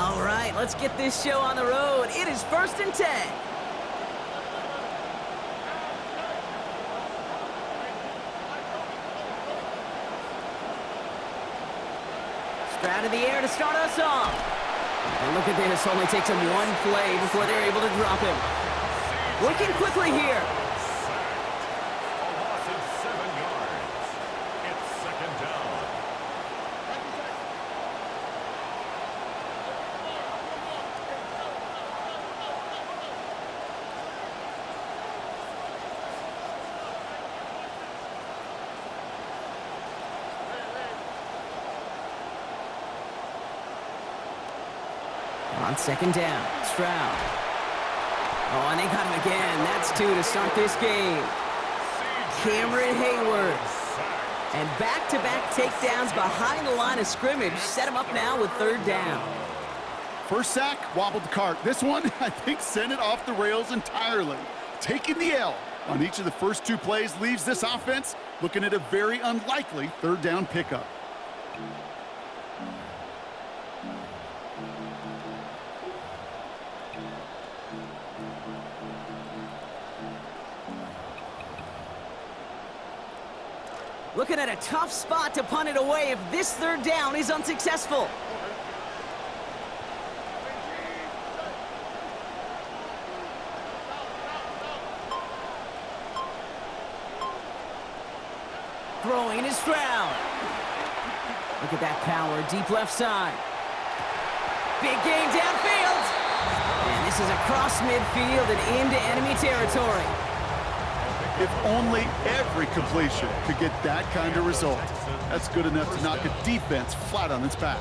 All right, let's get this show on the road. It is 1st and 10. Stroud in the air to start us off. And look at this, only takes him one play before they're able to drop him. Working quickly here. On 2nd down, Stroud. Oh, and they got him again. That's 2 to start this game. Cameron Hayward. And back-to-back takedowns behind the line of scrimmage. Set him up now with 3rd down. First sack, wobbled the cart. This one, I think, sent it off the rails entirely. Taking the L on each of the first 2 plays leaves this offense looking at a very unlikely 3rd down pickup. Looking at a tough spot to punt it away if this 3rd down is unsuccessful. Throwing is Stroud. Look at that power, deep left side. Big gain downfield. And this is across midfield and into enemy territory. If only every completion could get that kind of result. That's good enough to knock a defense flat on its back.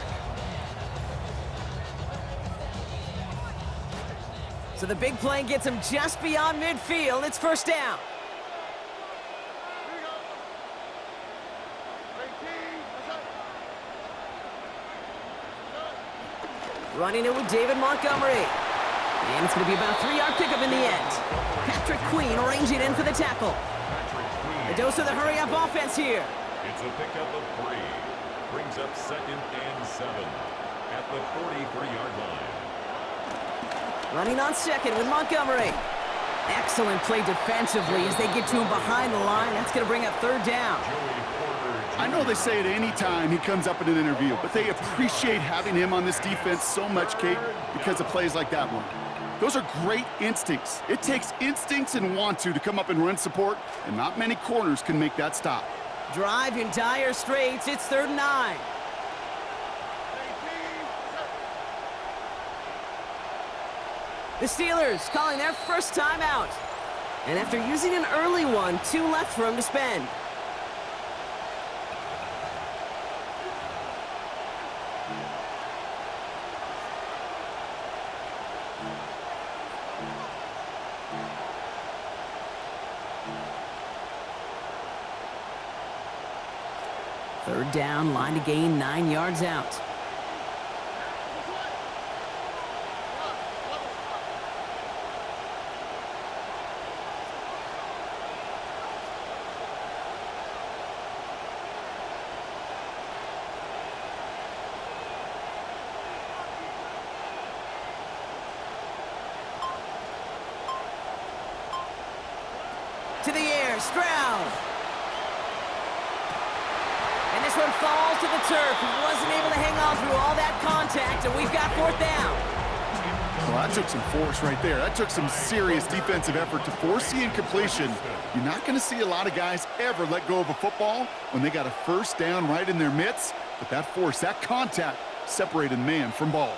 So the big play gets him just beyond midfield. It's 1st down. Running it with David Montgomery. And it's going to be about a 3-yard pickup in the end. Patrick Queen arranging in for the tackle. A dose of the hurry-up offense here. It's a pickup of 3. Brings up 2nd and 7 at the 43-yard line. Running on 2nd with Montgomery. Excellent play defensively as they get to him behind the line. That's going to bring up 3rd down. I know they say it any time he comes up in an interview, but they appreciate having him on this defense so much, Kate, because of plays like that one. Those are great instincts. It takes instincts and want to come up and run support, and not many corners can make that stop. Drive in dire straits. It's 3rd and 9. The Steelers calling their first timeout. And after using an early one, 2 left for him to spend. Third down, line to gain 9 yards out. To the air, Stroud. And this one falls to the turf. He wasn't able to hang on through all that contact, and we've got 4th down. Well, that took some force right there. That took some serious defensive effort to force the incompletion. You're not going to see a lot of guys ever let go of a football when they got a 1st down right in their midst. But that force, that contact, separated man from ball.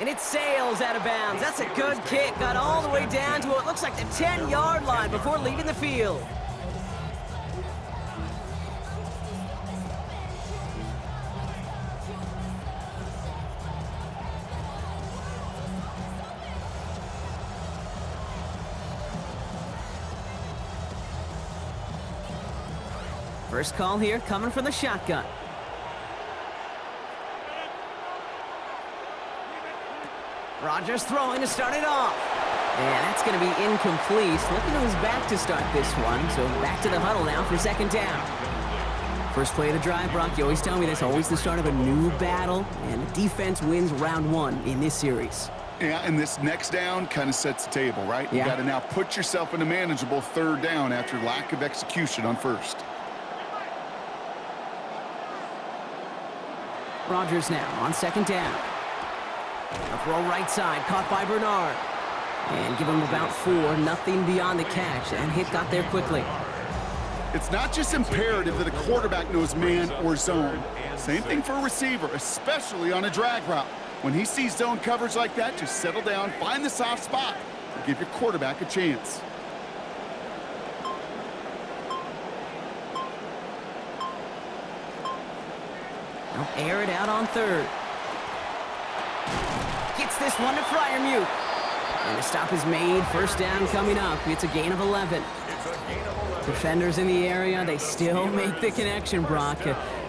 And it sails out of bounds. That's a good kick. Got all the way down to what looks like the 10-yard line before leaving the field. First call here coming from the shotgun. Rodgers throwing to start it off. And that's going to be incomplete. Looking on his back to start this one. So back to the huddle now for second down. First play of the drive, Brock. You always tell me that's always the start of a new battle. And the defense wins round one in this series. Yeah, and this next down kind of sets the table, right? Yeah. You got to now put yourself in a manageable third down after lack of execution on first. Rodgers now on second down. A throw right side, caught by Bernard. And give him about 4, nothing beyond the catch. And hit got there quickly. It's not just imperative that a quarterback knows man or zone. Same thing for a receiver, especially on a drag route. When he sees zone coverage like that, just settle down, find the soft spot, and give your quarterback a chance. Now air it out on third. Gets this one to Freiermuth. And the stop is made. First down coming up. It's a gain of 11. Defenders in the area, they still make the connection, Brock.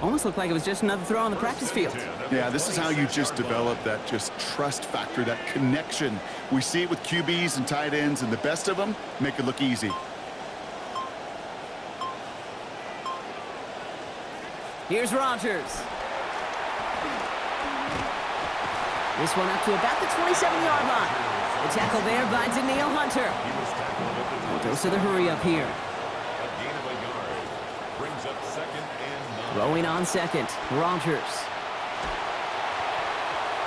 Almost looked like it was just another throw on the practice field. Yeah, this is how you just develop that just trust factor, that connection. We see it with QBs and tight ends, and the best of them make it look easy. Here's Rodgers. This one up to about the 27-yard line. The tackle there by Danielle Hunter. Goes to the hurry up here. Throwing on second, Rodgers.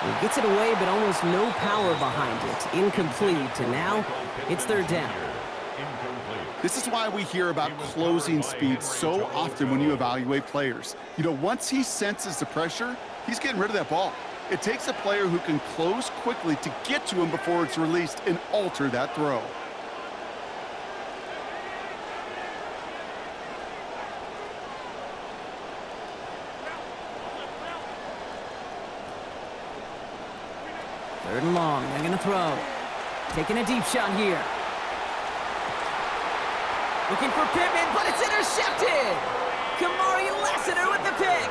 He gets it away, but almost no power behind it. Incomplete, and now it's third down. This is why we hear about closing speed so often when you evaluate players. You know, once he senses the pressure, he's getting rid of that ball. It takes a player who can close quickly to get to him before it's released and alter that throw. Third and long, they're going to throw. Taking a deep shot here. Looking for Pittman, but it's intercepted! Kamari Lassiter with the pick!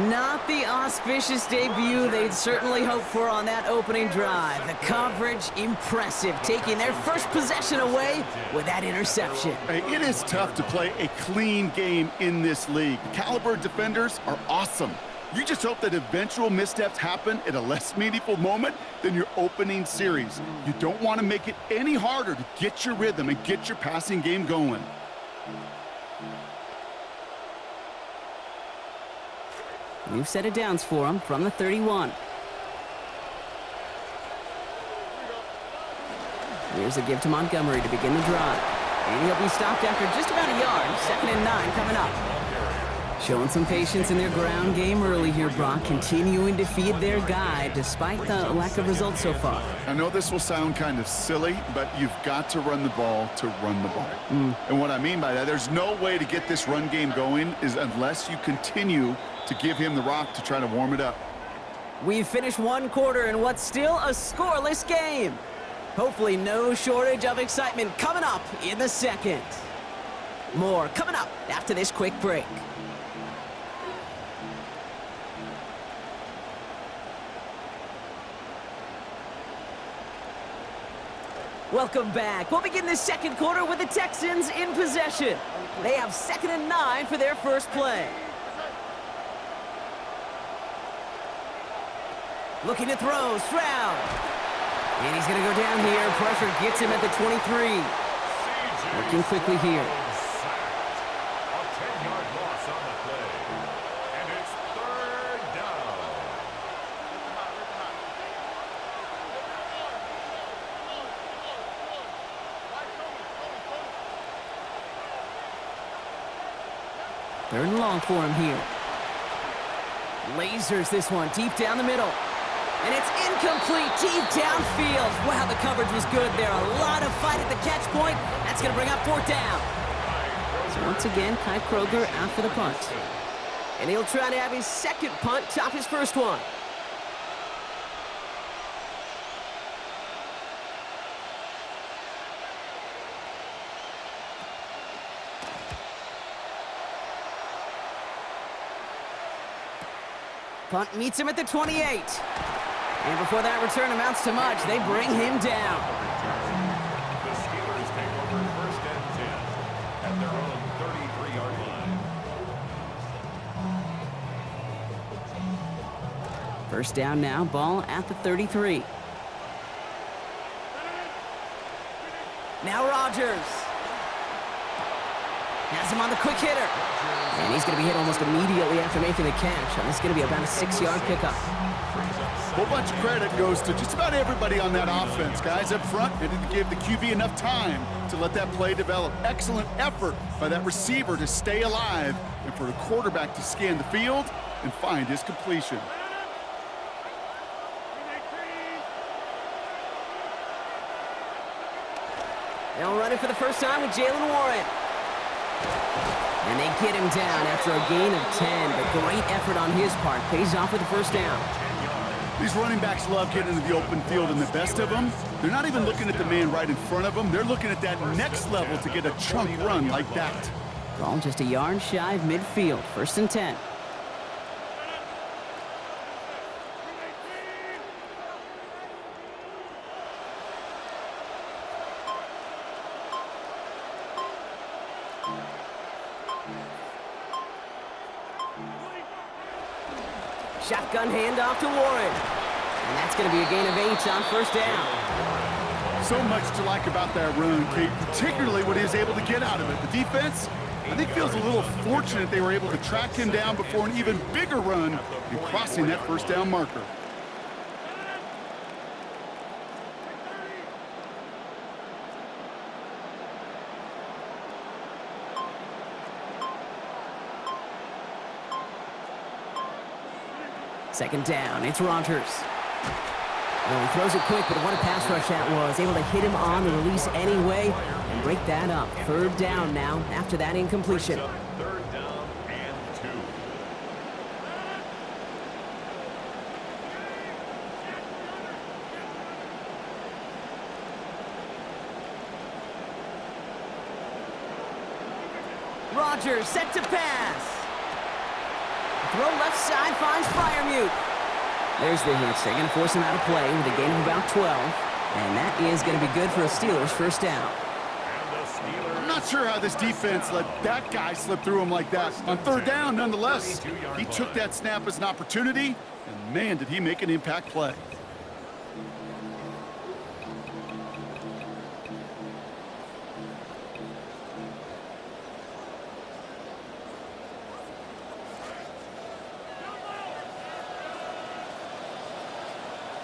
Not the auspicious debut they'd certainly hoped for on that opening drive. The coverage, impressive, taking their first possession away with that interception. Hey, it is tough to play a clean game in this league. Caliber defenders are awesome. You just hope that eventual missteps happen at a less meaningful moment than your opening series. You don't want to make it any harder to get your rhythm and get your passing game going. New set of downs for him from the 31. Here's a give to Montgomery to begin the drive. And he'll be stopped after just about a yard. 2nd and 9 coming up. Showing some patience in their ground game early here, Brock. Continuing to feed their guy despite the lack of results so far. I know this will sound kind of silly, but you've got to run the ball to run the ball. And what I mean by that, there's no way to get this run game going is unless you continue to give him the rock to try to warm it up. We've finished one quarter in what's still a scoreless game. Hopefully no shortage of excitement coming up in the second. More coming up after this quick break. Welcome back. We'll begin the second quarter with the Texans in possession. They have 2nd and 9 for their first play. Looking to throw, Stroud. And he's going to go down here. Pressure gets him at the 23. Working quickly here. A 10-yard loss on the play. And it's third down. Third and long for him here. Lasers this one deep down the middle. And it's incomplete deep downfield. Wow, the coverage was good there. A lot of fight at the catch point. That's going to bring up 4th down. So once again, Kai Kroger out for the punt. And he'll try to have his second punt top his first one. Punt meets him at the 28. And before that return amounts to much, they bring him down. The Steelers take over first and 10 at their own 33-yard line. First down now, ball at the 33. Now Rodgers. Has him on the quick hitter. And he's going to be hit almost immediately after making the catch. And this is going to be about a 6-yard pickup. A whole bunch of credit goes to just about everybody on that offense. Guys up front had to give the QB enough time to let that play develop. Excellent effort by that receiver to stay alive and for the quarterback to scan the field and find his completion. They'll run it for the first time with Jalen Warren. And they get him down after a gain of 10. But great effort on his part. Pays off with the first down. These running backs love getting into the open field, and the best of them, they're not even looking at the man right in front of them. They're looking at that next level to get a chunk run like that. Ball just a yard shy of midfield. First and 10. Shotgun handoff to Warren. And that's going to be a gain of 8 on first down. So much to like about that run, Kate, particularly what he was able to get out of it. The defense, I think, feels a little fortunate they were able to track him down before an even bigger run and crossing that first down marker. Second down, it's Rodgers. Well, he throws it quick, but what a pass rush that was. Able to hit him on the release anyway and break that up. Third down now after that incompletion. Third down and 2. Rodgers set to pass. Throw left side finds Freiermuth. There's the hit. They're going to force him out of play with a gain of about 12. And that is going to be good for a Steelers first down. I'm not sure how this defense let that guy slip through him like that. On third down, nonetheless, he took that snap as an opportunity, and man, did he make an impact play.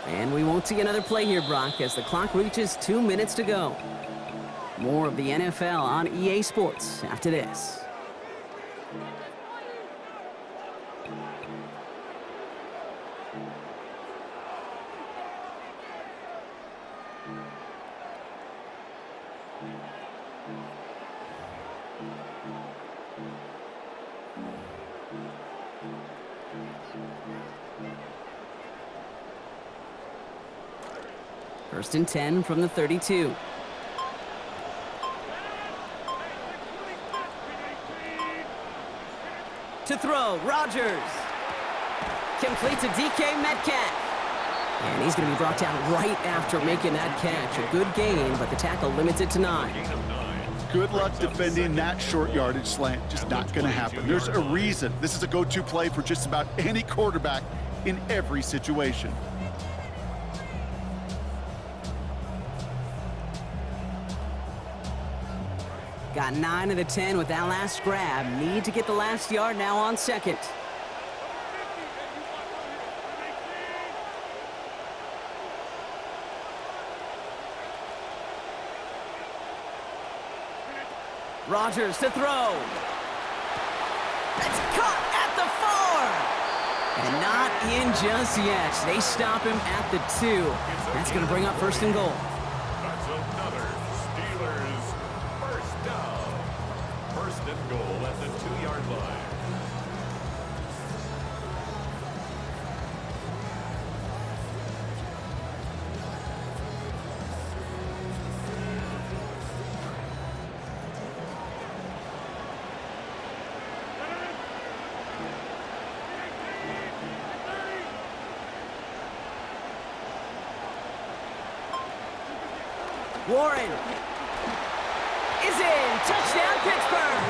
And we won't see another play here, Brock, as the clock reaches 2 minutes to go. More of the NFL on EA Sports after this. First and 10 from the 32. To throw, Rodgers. Complete to DK Metcalf. And he's going to be brought down right after making that catch. A good gain, but the tackle limits it to 9. Good luck defending that short yardage slant. Just not going to happen. There's a reason. This is a go-to play for just about any quarterback in every situation. Got 9 of the 10 with that last grab. Need to get the last yard now on second. Rodgers to throw. That's caught at the 4. And not in just yet. They stop him at the 2. That's going to bring up first and goal. That's another Steelers first down. First and goal at the 2-yard line. Warren is in. Touchdown, Pittsburgh.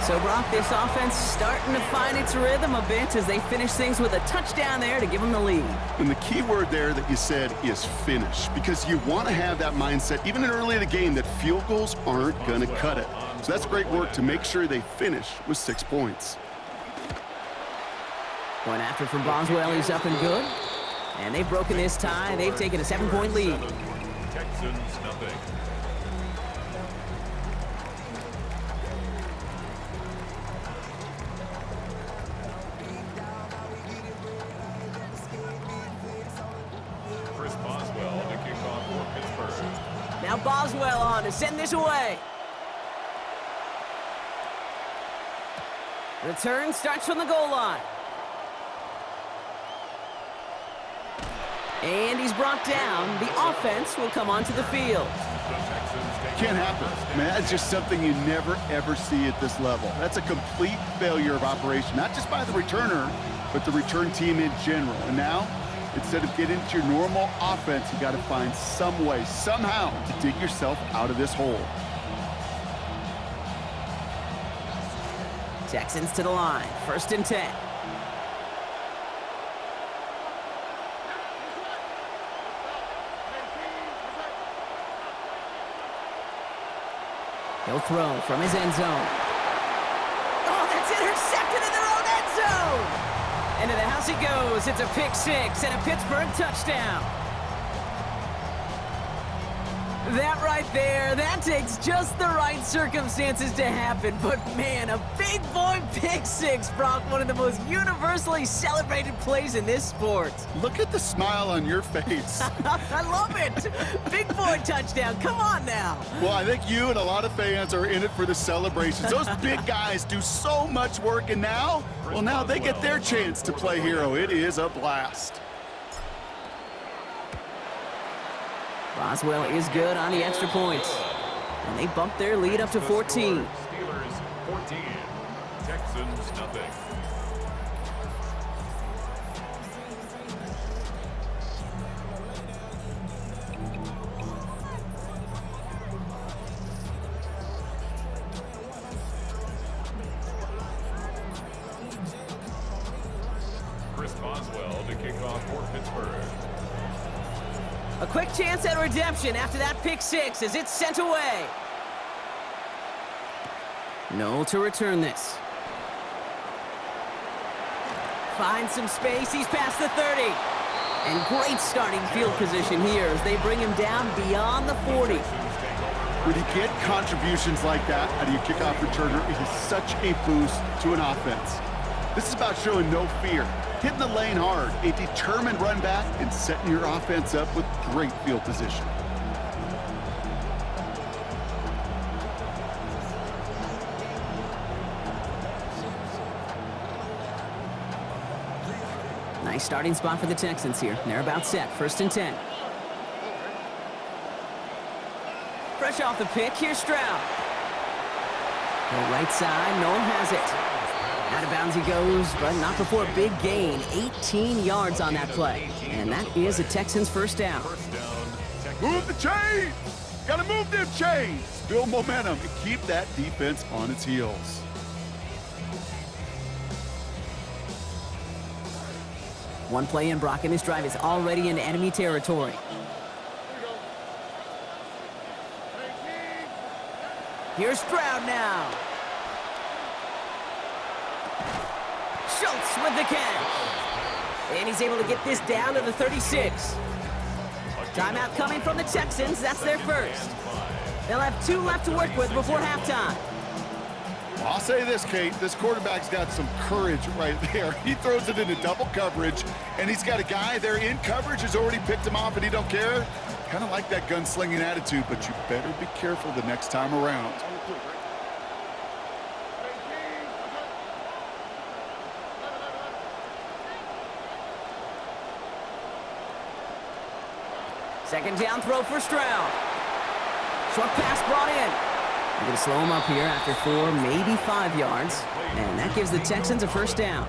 So, Brock, this offense starting to find its rhythm a bit as they finish things with a touchdown there to give them the lead. And the key word there that you said is finish, because you want to have that mindset, even early in the game, that field goals aren't going to cut it. So that's great work to make sure they finish with 6 points. Point after for Boswell, he's up and good. And they've broken this tie. They've taken a 7-point lead. Texans nothing. Now Boswell on to send this away. Return starts from the goal line. And he's brought down. The offense will come onto the field. Can't happen. I mean, that's just something you never, ever see at this level. That's a complete failure of operation, not just by the returner, but the return team in general. And now, instead of getting into your normal offense, you got to find some way, somehow, to dig yourself out of this hole. Texans to the line. 1st and 10. He'll throw from his end zone. Oh, that's intercepted in their own end zone! Into the house he goes. It's a pick 6 and a Pittsburgh touchdown. That right there, that takes just the right circumstances to happen. But man, a big boy pick 6, Brock, one of the most universally celebrated plays in this sport. Look at the smile on your face. I love it. Big boy touchdown. Come on now. Well, I think you and a lot of fans are in it for the celebrations. Those big guys do so much work, and now, well, now they get their chance to play hero. It is a blast. Boswell is good on the extra points. And they bump their lead up to 14. Steelers 14, Texans nothing. Chris Boswell to kick off for Pittsburgh. A quick chance at redemption after that pick 6 as it's sent away. No to return this. Finds some space. He's past the 30. And great starting field position here as they bring him down beyond the 40. When you get contributions like that out of your kickoff returner, it is such a boost to an offense. This is about showing no fear, hitting the lane hard, a determined run back, and setting your offense up with great field position. Nice starting spot for the Texans here. They're about set. 1st and 10. Fresh off the pick, here's Stroud. The right side, Noel has it. Out of bounds he goes, but not before a big gain. 18 yards on that play. And that is a Texans first down. Move the chains! Gotta move them chains! Build momentum and keep that defense on its heels. One play in, Brock, and this drive is already in enemy territory. Here's Stroud now. Schultz with the catch. And he's able to get this down to the 36. Timeout coming from the Texans. That's their first. They'll have 2 left to work with before halftime. I'll say this, Kate, this quarterback's got some courage right there. He throws it into double coverage, and he's got a guy there in coverage who's already picked him off, and he don't care. Kind of like that gunslinging attitude, but you better be careful the next time around. Second down throw for Stroud. Short pass brought in. They're going to slow him up here after 4, maybe 5 yards. And that gives the Texans a first down.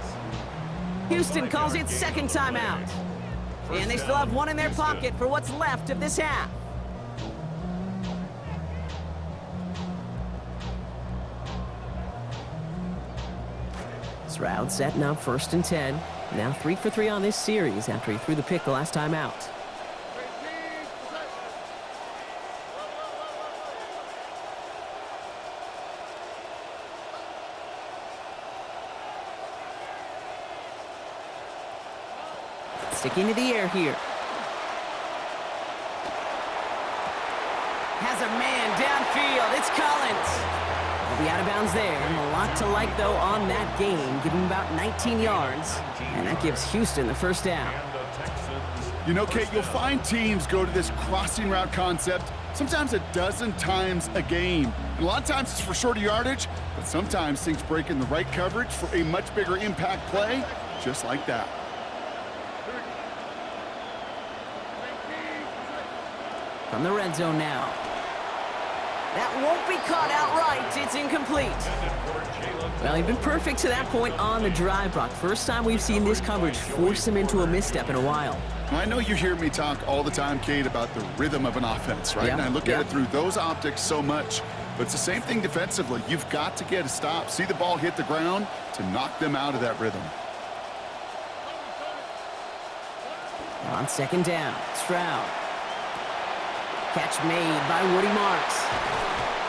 Houston calls it second timeout. And they still have one in their pocket for what's left of this half. Stroud setting up 1st and 10. Now 3 for 3 on this series after he threw the pick the last time out. Sticking to the air here. Has a man downfield. It's Collins. Will be out of bounds there. A lot to like, though, on that game. Give him about 19 yards. And that gives Houston the first down. You know, Kate, you'll find teams go to this crossing route concept sometimes a dozen times a game. And a lot of times it's for shorter yardage, but sometimes things break in the right coverage for a much bigger impact play, just like that. From the red zone now. That won't be caught outright. It's incomplete. Well, he's been perfect to that point on the drive, Brock. First time we've seen this coverage force him into a misstep in a while. I know you hear me talk all the time, Kate, about the rhythm of an offense, right? And I look at it through those optics so much. But it's the same thing defensively. You've got to get a stop, see the ball hit the ground to knock them out of that rhythm. On 2nd down, Stroud. Catch made by Woody Marks.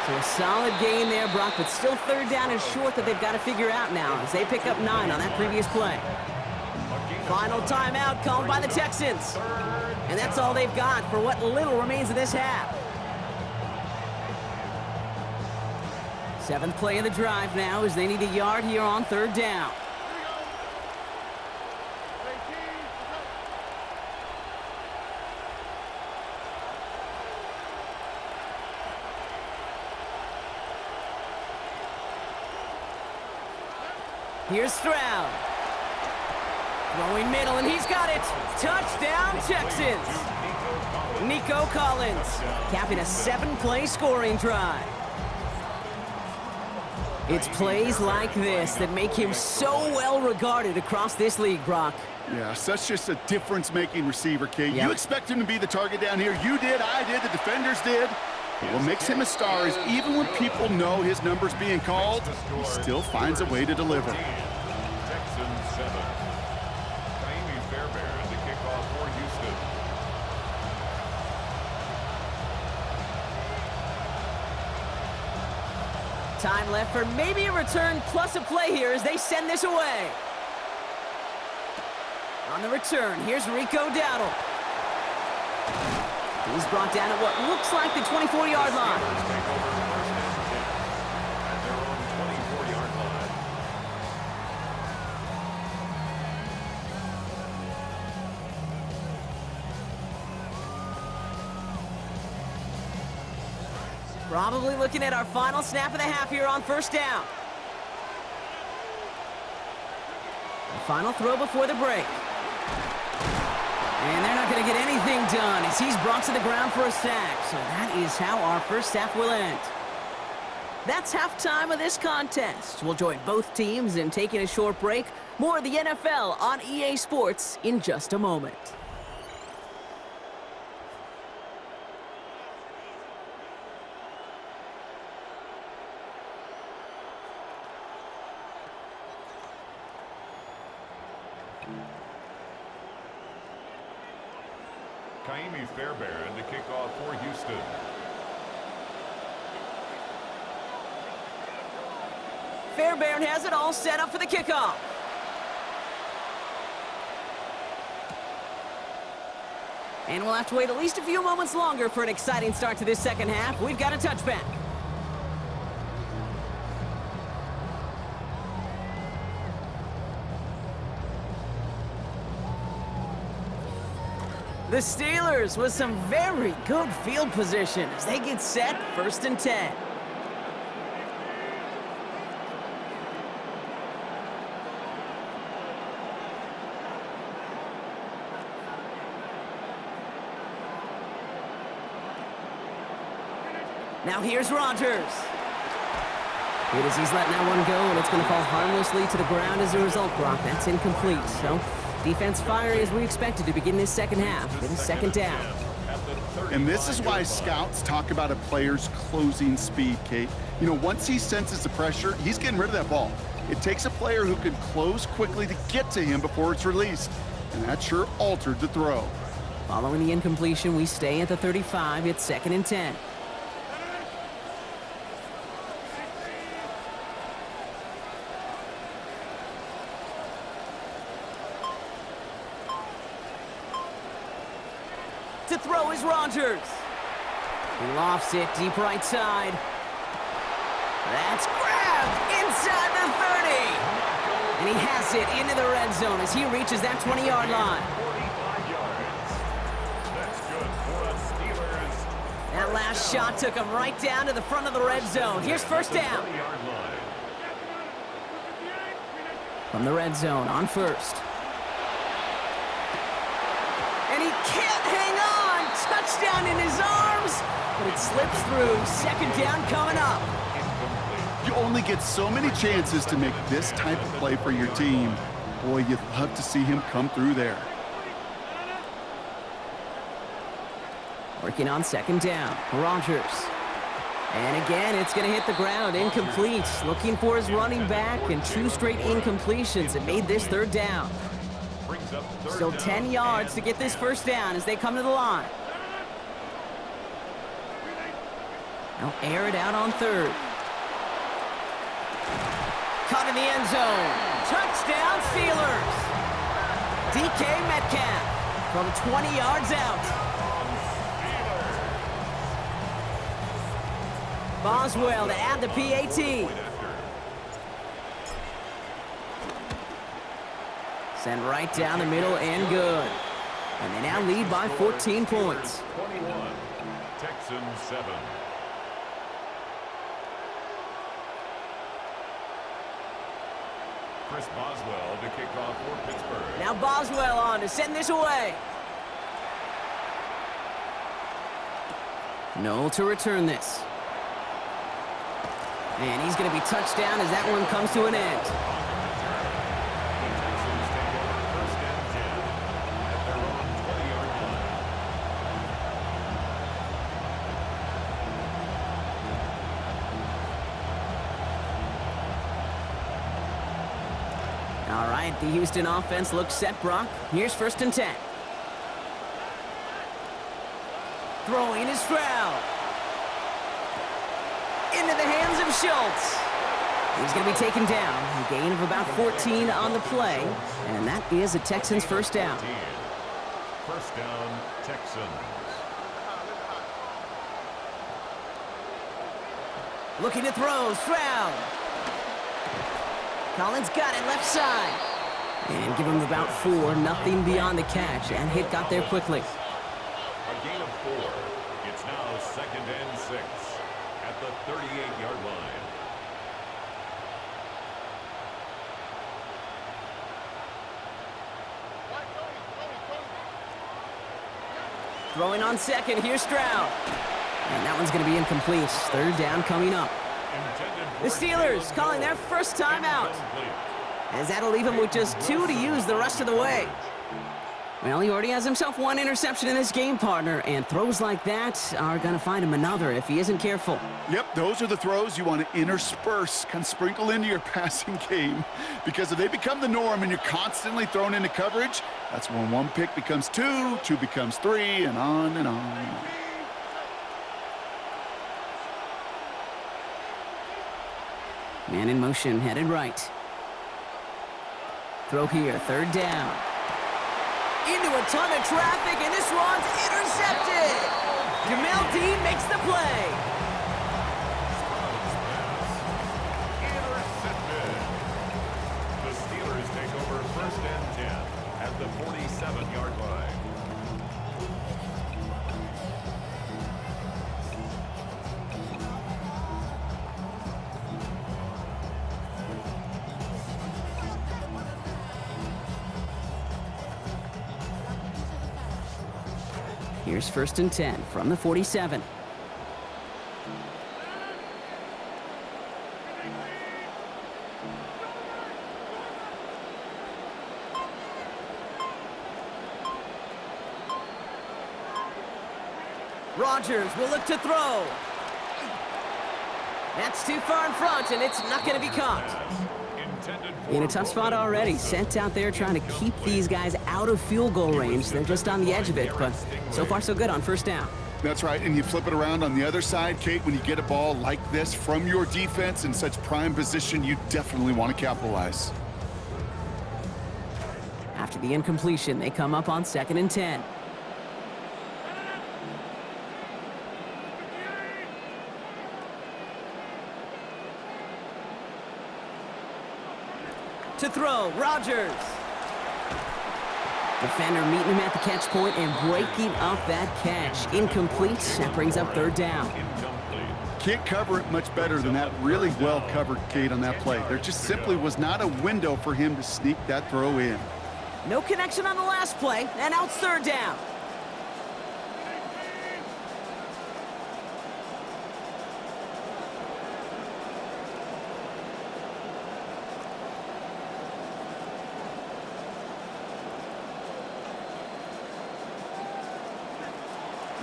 So a solid gain there, Brock, but still 3rd down and short that they've got to figure out now as they pick up 9 on that previous play. Final timeout called by the Texans. And that's all they've got for what little remains of this half. 7th play of the drive now as they need a yard here on 3rd down. Here's Stroud. Throwing middle, and he's got it. Touchdown, Texans. Nico Collins capping a 7-play scoring drive. It's plays like this that make him so well regarded across this league, Brock. Yeah, such just a difference-making receiver, Kate. You expect him to be the target down here. You did, I did, the defenders did. But what makes him a star is even when people know his number's being called, he still finds a way to deliver. Texans 7. Jaime Fairbairn to kick off for Houston. Time left for maybe a return plus a play here as they send this away. On the return, here's Rico Dowdle. He's brought down at what looks like the 24-yard line. Take over 1st and 10 at their own 24-yard line. Probably looking at our final snap of the half here on 1st down. The final throw before the break. And they're not going to get anything done as he's brought to the ground for a sack. So that is how our first half will end. That's halftime of this contest. We'll join both teams in taking a short break. More of the NFL on EA Sports in just a moment. Jaime Fairbairn to kick off for Houston. Fairbairn has it all set up for the kickoff. And we'll have to wait at least a few moments longer for an exciting start to this second half. We've got a touchback. The Steelers with some very good field position as they get set 1st and 10. Now here's Rodgers. It is he's letting that one go, and it's going to fall harmlessly to the ground as a result, Brock. That's incomplete. So Defense fiery as we expected to begin this second half. It is second down. And this is why scouts talk about a player's closing speed, Kate. You know, once he senses the pressure, he's getting rid of that ball. It takes a player who can close quickly to get to him before it's released. And that sure altered the throw. Following the incompletion, we stay at the 35. It's second and 10. To throw is Rodgers. He lofts it deep right side. That's grabbed inside the 30. And he has it into the red zone as he reaches that 20-yard line. 45 yards. That's good for the Steelers. That last shot took him right down to the front of the red zone. Here's first down. 20-yard line. From the red zone on first. And he can't hang on. Touchdown in his arms, but it slips through. Second down coming up. You only get so many chances to make this type of play for your team. Boy, you'd love to see him come through there. Working on second down, Rodgers. And again, it's going to hit the ground, incomplete. Looking for his running back, and 2 straight incompletions that made this third down. Still 10 yards to get this first down as they come to the line. They'll air it out on third. Caught in the end zone. Touchdown, Steelers. DK Metcalf from 20 yards out. Boswell to add the PAT. Sent right down the middle and good. And they now lead by 14 points. 21, Texans 7. Chris Boswell to kick off for Pittsburgh. Now Boswell on to send this away. No to return this. And he's going to be touched down as that one comes to an end. All right, the Houston offense looks set, Brock. Here's first and 10. Throwing is Stroud. Into the hands of Schultz. He's going to be taken down. A gain of about 14 on the play. And that is a Texans first down. First down, Texans. Looking to throw, Stroud. Collins got it left side. And give him about 4, nothing beyond the catch. And hit got there quickly. A gain of 4. It's now second and 6 at the 38-yard line. Throwing on second, here's Stroud. And that one's going to be incomplete. Third down coming up. The Steelers calling their first timeout, as that'll leave him with just 2 to use the rest of the way. Well, he already has himself 1 interception in this game, partner, and throws like that are going to find him another if he isn't careful. Yep, those are the throws you want to intersperse, kind of sprinkle into your passing game, because if they become the norm and you're constantly thrown into coverage, that's when 1 pick becomes 2, 2 becomes 3, and on and on and on. Man in motion, headed right. Throw here, third down. Into a ton of traffic, and this one's intercepted. Jamel Dean makes the play. Intercepted. The Steelers take over first and 10 at the 47-yard line. Here's first and 10 from the 47. Rodgers will look to throw. That's too far in front, and it's not going to be caught. In a tough spot already, sent out there trying to keep these guys out of field goal range. They're just on the edge of it, but so far so good on first down. That's right, and you flip it around on the other side, Kate, when you get a ball like this from your defense in such prime position, you definitely want to capitalize. After the incompletion, they come up on 2nd and 10. To throw, Rodgers. Defender meeting him at the catch point and breaking up that catch. Incomplete. That brings up 3rd down. Can't cover it much better than that. Really well covered, Kate, on that play. There just simply was not a window for him to sneak that throw in. No connection on the last play, and now it's 3rd down.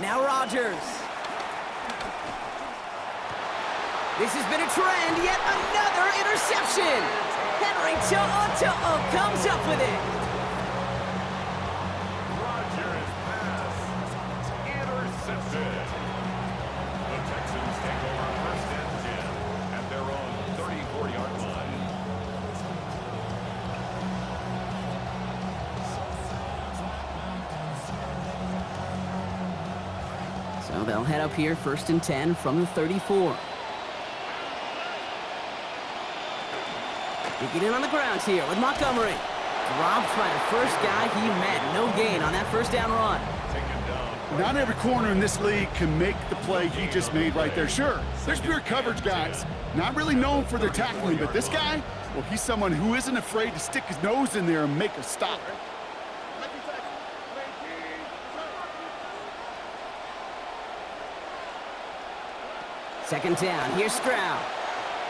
Now Rodgers. This has been a trend, yet another interception. Henry comes up with it. Rodgers' pass intercepted. The Texans take over 1st and 10 at their own 34-yard line. So they'll head up here 1st and 10 from the 34. They get in on the ground here with Montgomery. Dropped by the first guy he met. No gain on that 1st down run. Not every corner in this league can make the play he just made right there. Sure, there's pure coverage guys, not really known for their tackling, but this guy, well, he's someone who isn't afraid to stick his nose in there and make a stop. Second down, here's Stroud.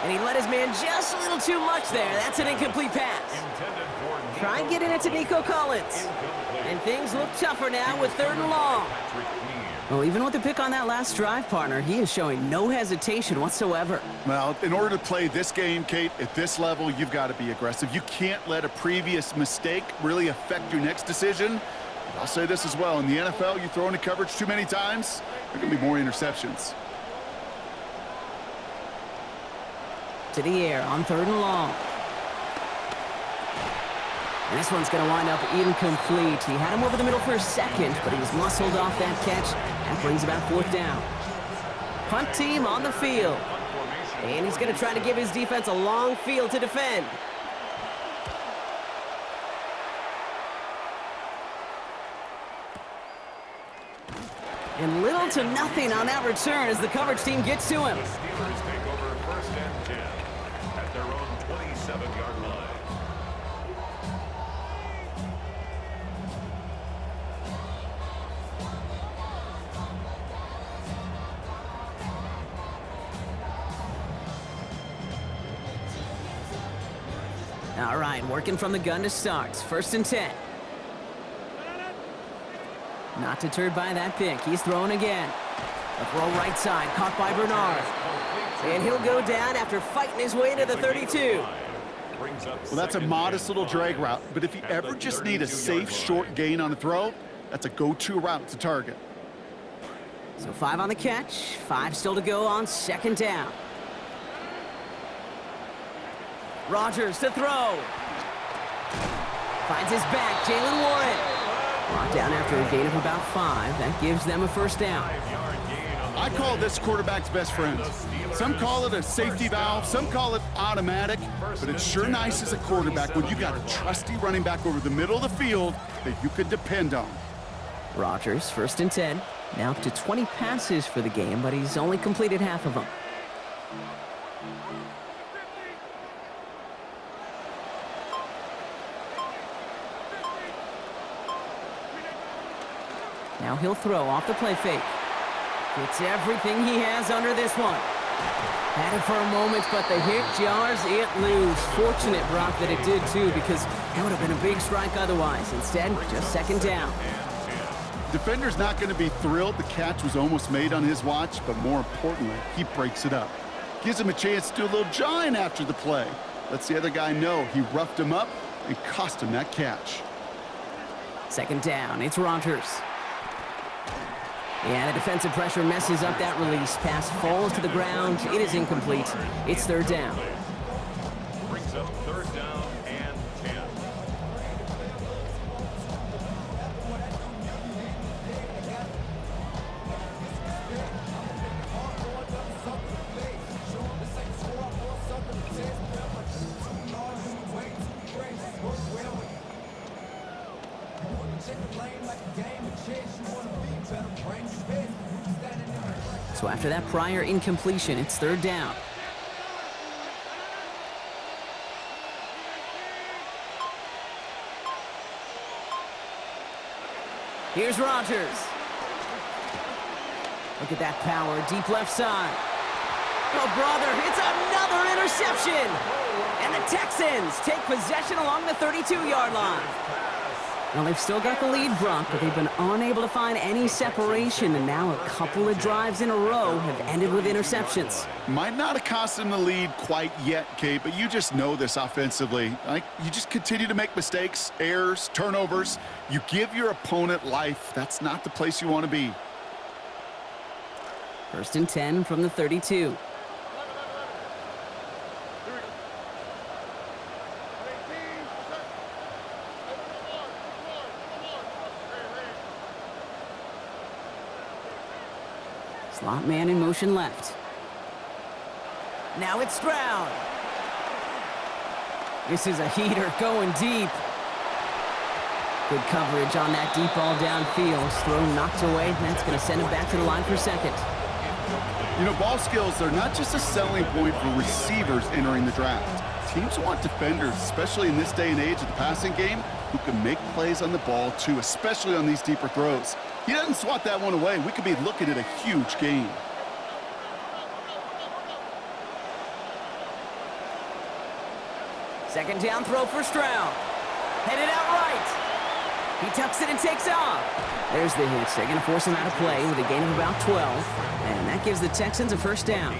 And he let his man just a little too much there. That's an incomplete pass. Try and get in it to Nico Collins. And things look tougher now with 3rd and long. Well, even with the pick on that last drive, partner, he is showing no hesitation whatsoever. Well, in order to play this game, Kate, at this level, you've got to be aggressive. You can't let a previous mistake really affect your next decision. I'll say this as well. In the NFL, you throw into coverage too many times, there can be more interceptions. To the air on 3rd and long. And this one's going to wind up incomplete. He had him over the middle for a second, but he was muscled off that catch. That brings about 4th down. Punt team on the field. And he's going to try to give his defense a long field to defend. And little to nothing on that return as the coverage team gets to him. The Steelers take over 1st and 10 at their own 27-yard line. All right, working from the gun to start. 1st and 10. Not deterred by that pick. He's throwing again. A throw right side, caught by Bernard. And he'll go down after fighting his way to the 32. Well, that's a modest little drag route, but if you ever just need a safe, short gain on the throw, that's a go-to route to target. So 5 on the catch, 5 still to go on 2nd down. Rodgers to throw. Finds his back, Jalen Warren. Brought down after a gain of about 5. That gives them a 1st down. I call this quarterback's best friend. Some call it a safety valve, some call it automatic, but it's sure nice as a quarterback when you got a trusty running back over the middle of the field that you could depend on. Rodgers, 1st and 10. Now up to 20 passes for the game, but he's only completed half of them. Now he'll throw off the play fake. It's everything he has under this one. Had it for a moment, but the hit jars it loose. Fortunate, Brock, that it did too, because that would have been a big strike otherwise. Instead, just 2nd down. Defender's not going to be thrilled. The catch was almost made on his watch, but more importantly, he breaks it up. Gives him a chance to do a little jawing after the play. Lets the other guy know he roughed him up and cost him that catch. Second down, it's Rodgers. Yeah, the defensive pressure messes up that release. Pass falls to the ground. It is incomplete. It's third down. Brings up third down and 10. So after that prior incompletion, it's third down. Here's Rodgers. Look at that power, deep left side. Oh, brother, it's another interception! And the Texans take possession along the 32-yard line. Well, they've still got the lead, Brock, but they've been unable to find any separation, and now a couple of drives in a row have ended with interceptions. Might not have cost them the lead quite yet, Kate, but you just know this offensively. You just continue to make mistakes, errors, turnovers. You give your opponent life. That's not the place you want to be. First and 10 from the 32. Slot man in motion left. Now it's Stroud. This is a heater going deep. Good coverage on that deep ball downfield. Throw knocked away, and that's going to send him back to the line for second. You know, ball skills are not just a selling point for receivers entering the draft. Teams want defenders, especially in this day and age of the passing game, who can make plays on the ball too, especially on these deeper throws. He doesn't swat that one away. We could be looking at a huge gain. Second down throw for Stroud. Headed out right. He tucks it and takes off. There's the hit. They're going to force him out of play with a gain of about 12. And that gives the Texans a first down.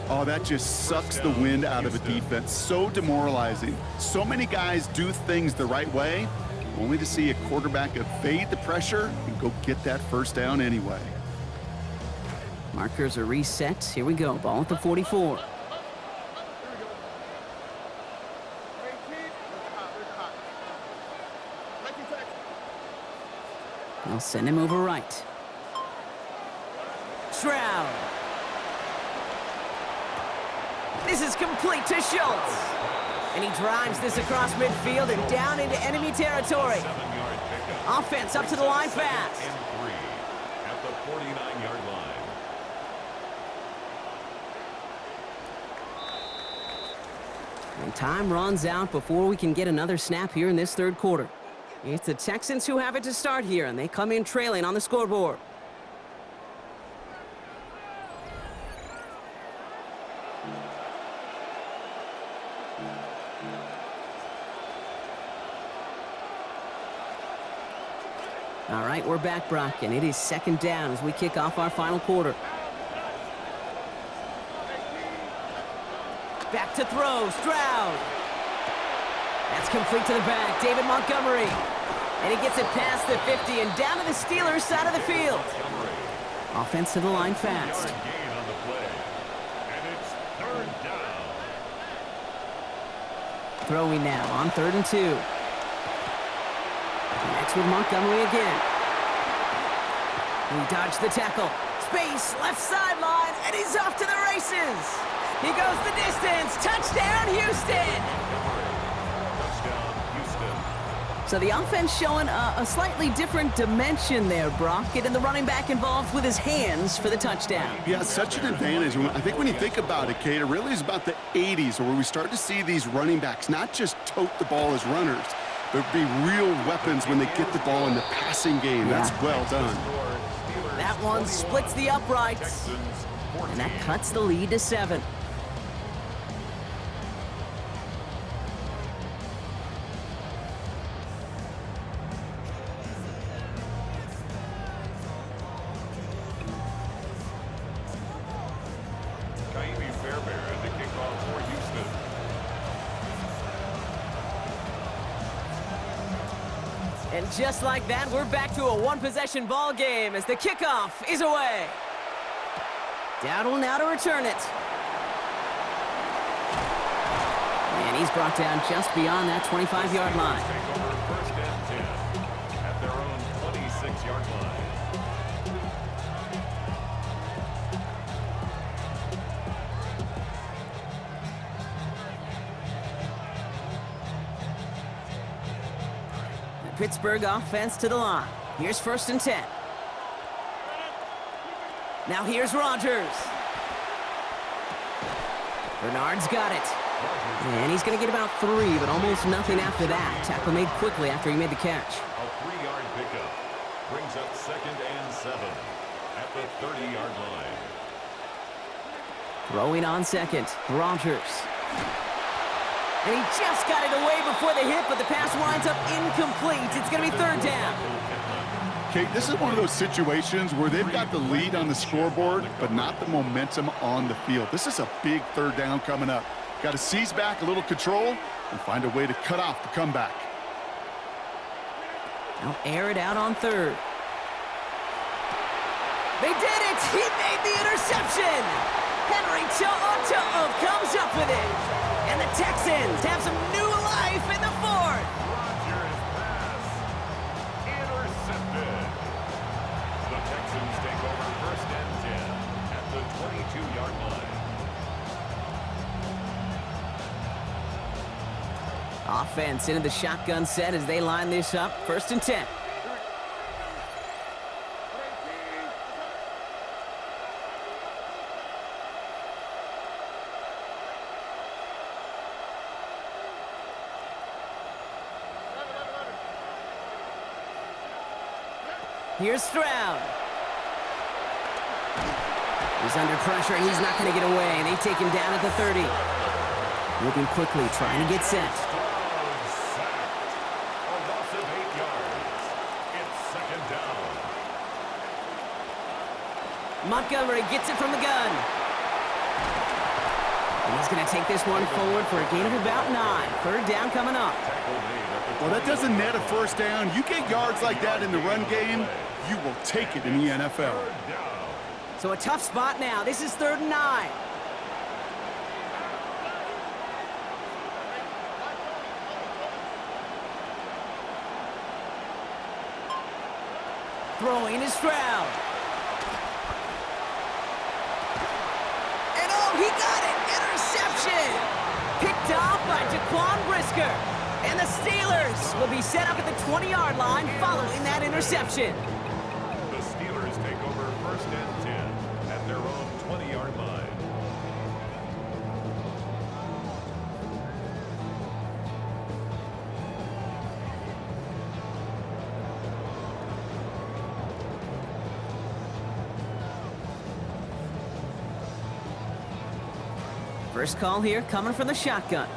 Oh, that just sucks the wind out of a defense. So demoralizing. So many guys do things the right way, only to see a quarterback evade the pressure and go get that first down anyway. Markers are reset. Here we go. Ball at the 44. They'll send him over right. Stroud. This is complete to Schultz. And he drives this across midfield and down into enemy territory. Offense up to the line fast. And 3 at the 49-yard line. And time runs out before we can get another snap here in this third quarter. It's the Texans who have it to start here, and they come in trailing on the scoreboard. All right, we're back, Brock, and it is second down as we kick off our final quarter. Back to throw, Stroud. That's complete to the back, David Montgomery. And he gets it past the 50 and down to the Steelers' side of the field. Offense to the line fast. Gain on the play. And it's third down. Throwing now on 3rd and 2. Next with Montgomery again. He dodged the tackle. Space, left sideline, and he's off to the races. He goes the distance. Touchdown, Houston. Touchdown, Houston. So the offense showing a slightly different dimension there, Brock. Getting the running back involved with his hands for the touchdown. Yeah, such an advantage. I think when you think about it, Kate, it really is about the 80s where we start to see these running backs not just tote the ball as runners, but be real weapons when they get the ball in the passing game. Yeah. That's well done. That one splits the uprights, and that cuts the lead to 7. And just like that, we're back to a one-possession ball game as the kickoff is away. Dowdle now to return it. And he's brought down just beyond that 25-yard line. Take over first and 10 at their own 26-yard line. Pittsburgh offense to the line. Here's first and 10. Now here's Rodgers. Bernard's got it. And he's going to get about 3, but almost nothing after that. Tackle made quickly after he made the catch. A 3-yard pickup brings up second and 7 at the 30-yard line. Throwing on second, Rodgers. And he just got it away before the hit, but the pass winds up incomplete. It's going to be third down. Kate, this is one of those situations where they've got the lead on the scoreboard, but not the momentum on the field. This is a big third down coming up. Got to seize back a little control and find a way to cut off the comeback. Now air it out on third. They did it! He made the interception! Henry comes up with it. And the Texans have some new life in the fourth. Rodgers' pass intercepted. The Texans take over first and 10 at the 22-yard line. Offense into the shotgun set as they line this up. First and 10. Here's Stroud. He's under pressure, and he's not going to get away. And they take him down at the 30. Moving quickly, trying to get set. A loss of 8 yards. It's second down. Montgomery gets it from the gun. And he's going to take this one forward for a gain of about 9. Third down coming up. Well, that doesn't net a first down. You get yards like that in the run game, you will take it in the NFL. So a tough spot now. This is 3rd and 9. Throwing is Stroud. And oh, he got it! Interception! Picked off by Jaquan Brisker. And the Steelers will be set up at the 20-yard line following that interception. The Steelers take over first and 10 at their own 20-yard line. First call here coming from the shotgun.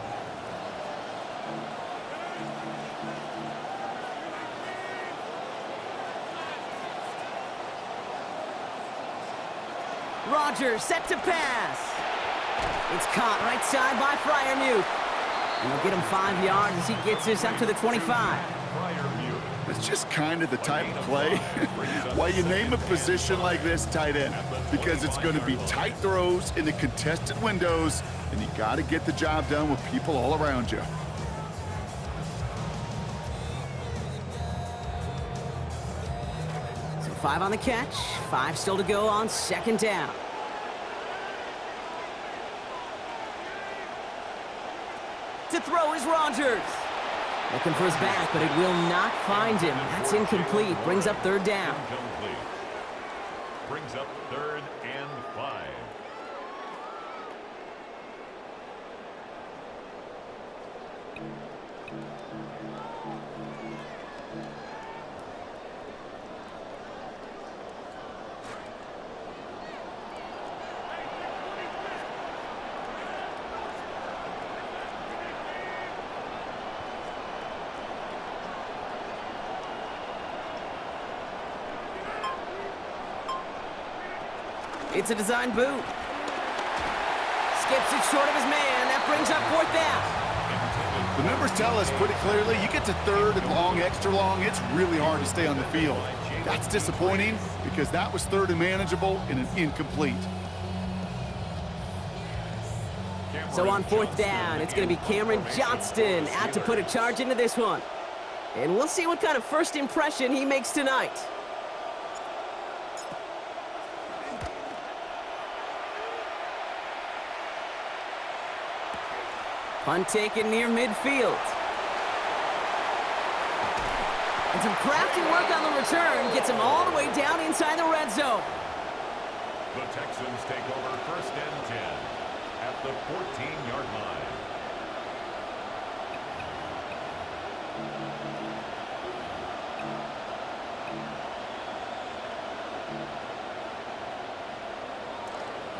Rodgers set to pass. It's caught right side by Freiermuth. And he'll get him 5 yards as he gets this up to the 25. It's just kind of the type of play why you name a position like this tight end, because it's going to be tight throws into contested windows, and you got to get the job done with people all around you. So 5 on the catch, 5 still to go on second down. To throw is Rodgers. Looking for his back, but it will not find him. That's incomplete. Brings up third down. Incomplete. Brings up 3rd and 5. It's a design boot. Skips it short of his man. That brings up 4th down. Intended The numbers tell us pretty clearly, you get to third and long, extra long, it's really hard to stay on the field. That's disappointing because that was third and manageable and an incomplete. So on fourth down, it's going to be Cameron Johnston out to put a charge into this one. And we'll see what kind of first impression he makes tonight. Punt taken near midfield. And some crafty work on the return gets him all the way down inside the red zone. The Texans take over first and 10 at the 14-yard line.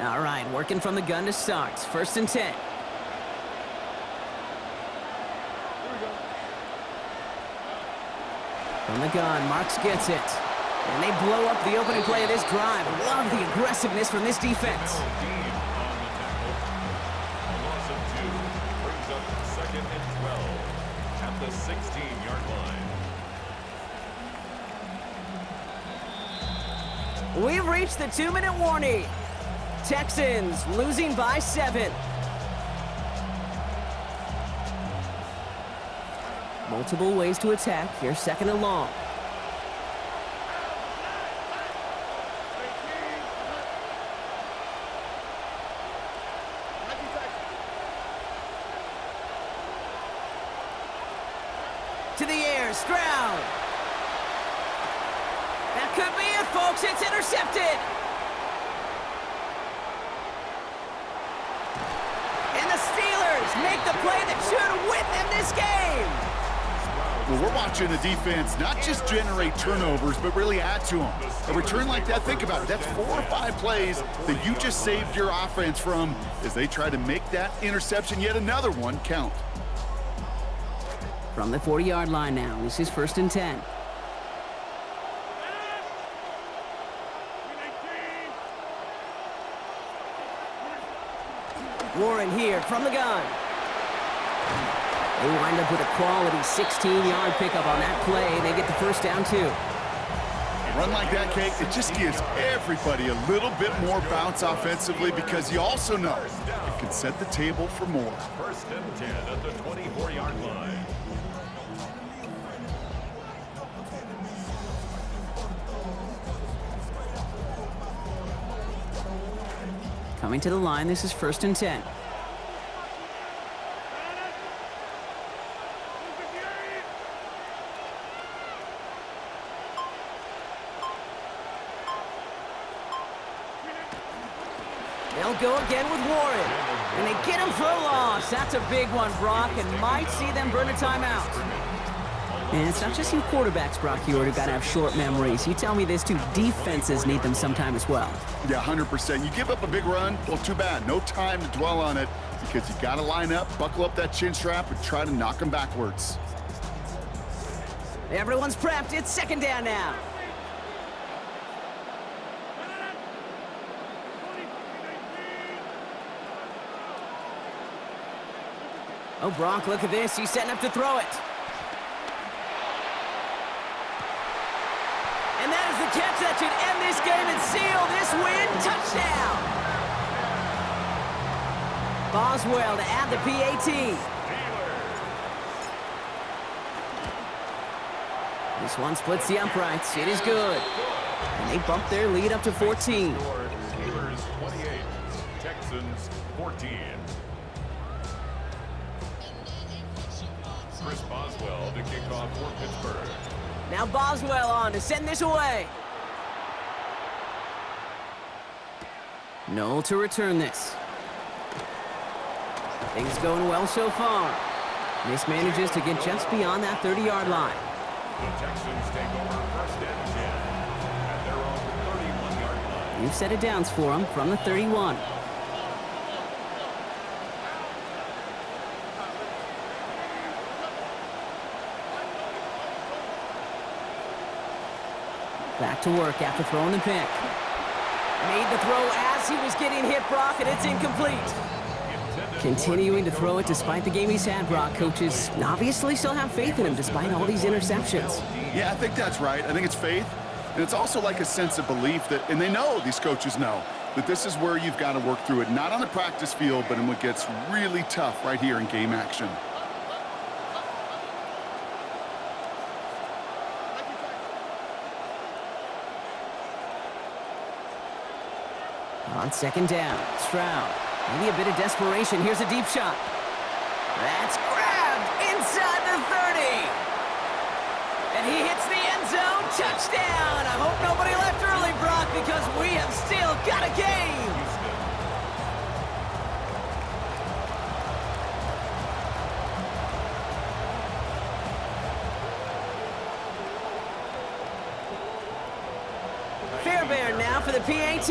All right, working from the gun to start. First and 10. From the gun, Marks gets it. And they blow up the opening play of this drive. Love the aggressiveness from this defense. Brings up second and 12 at the 16-yard line. We've reached the 2-minute warning. Texans losing by 7. Multiple ways to attack. Here's second and long. To the air, Stroud. That could be it, folks. It's intercepted. And the Steelers make the play that should win them this game. Well, we're watching a defense not just generate turnovers, but really add to them. A return like that, think about it. That's 4 or 5 plays that you just saved your offense from as they try to make that interception, yet another one, count. From the 40-yard line now, this is first and 10. Warren here from the gun. They wind up with a quality 16-yard pickup on that play. They get the first down, too. A run like that, Kate, it just gives everybody a little bit more bounce offensively because you also know it can set the table for more. First and 10 at the 24-yard line. Coming to the line, this is first and 10. They'll go again with Warren. And they get him for a loss. That's a big one, Brock, and might see them burn a timeout. And it's not just you quarterbacks, Brock, who got to have short memories. You tell me this too, defenses need them sometime as well. Yeah, 100%. You give up a big run, well, too bad. No time to dwell on it because you got to line up, buckle up that chin strap, and try to knock them backwards. Everyone's prepped. It's second down now. Oh, Brock, look at this. He's setting up to throw it. And that is the catch that should end this game and seal this win. Touchdown! Boswell to add the PAT. This one splits the uprights. It is good. And they bump their lead up to 14. Steelers 28, Texans 14. Chris Boswell to kick off for Pittsburgh. Now Boswell on to send this away. Noel to return this. Things going well so far. This manages to get just beyond that 30-yard line. The Texans take over first and 10 at their own 31-yard line. You've set it downs for them from the 31. Back to work after throwing the pick. Made the throw as he was getting hit, Brock, and it's incomplete. Continuing to throw it despite the game he's had, Brock. Coaches obviously still have faith in him despite all these interceptions. Yeah, I think that's right. I think it's faith. And it's also like a sense of belief that, and they know, these coaches know, that this is where you've got to work through it. Not on the practice field, but in what gets really tough right here in game action. On second down, Stroud. Maybe a bit of desperation. Here's a deep shot. That's grabbed inside the 30. And he hits the end zone. Touchdown. I hope nobody left early, Brock, because we have still got a game. Fairbairn now for the PAT.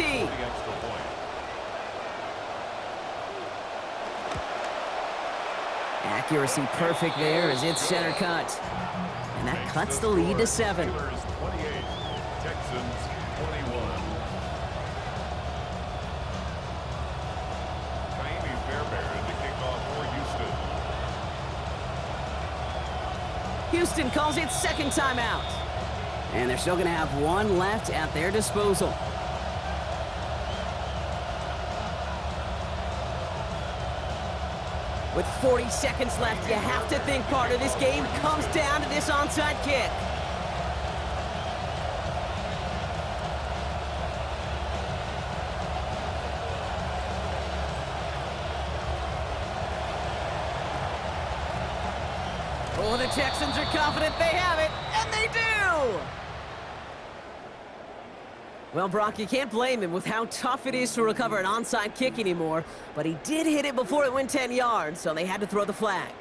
Accuracy perfect there as it's center cut. And that cuts the lead to 7. Steelers 28, Texans 21. Kaimi Fairbairn to kick off for Houston. Houston calls it second timeout. And they're still going to have one left at their disposal. With 40 seconds left, you have to think part of this game comes down to this onside kick. Oh, the Texans are confident they have it, and they do! Well, Brock, you can't blame him with how tough it is to recover an onside kick anymore, but he did hit it before it went 10 yards, so they had to throw the flag.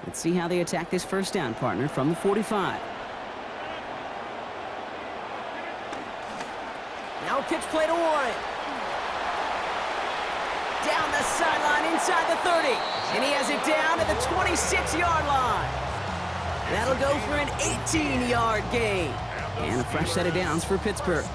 Let's see how they attack this first down, partner, from the 45. Now a pitch play to Warren. Down the sideline inside the 30. And he has it down to the 26-yard line. That'll go for an 18-yard gain. And a fresh set of downs for Pittsburgh.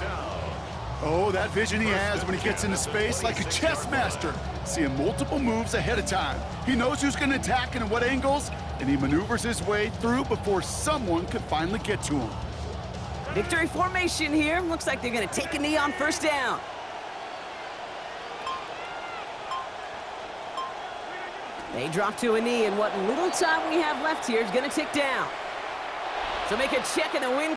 Oh, that vision he has when he gets into space, like a chess master, seeing multiple moves ahead of time. He knows who's going to attack and at what angles, and he maneuvers his way through before someone could finally get to him. Victory formation here. Looks like they're going to take a knee on first down. They drop to a knee, and what little time we have left here is going to tick down. So make a check in the win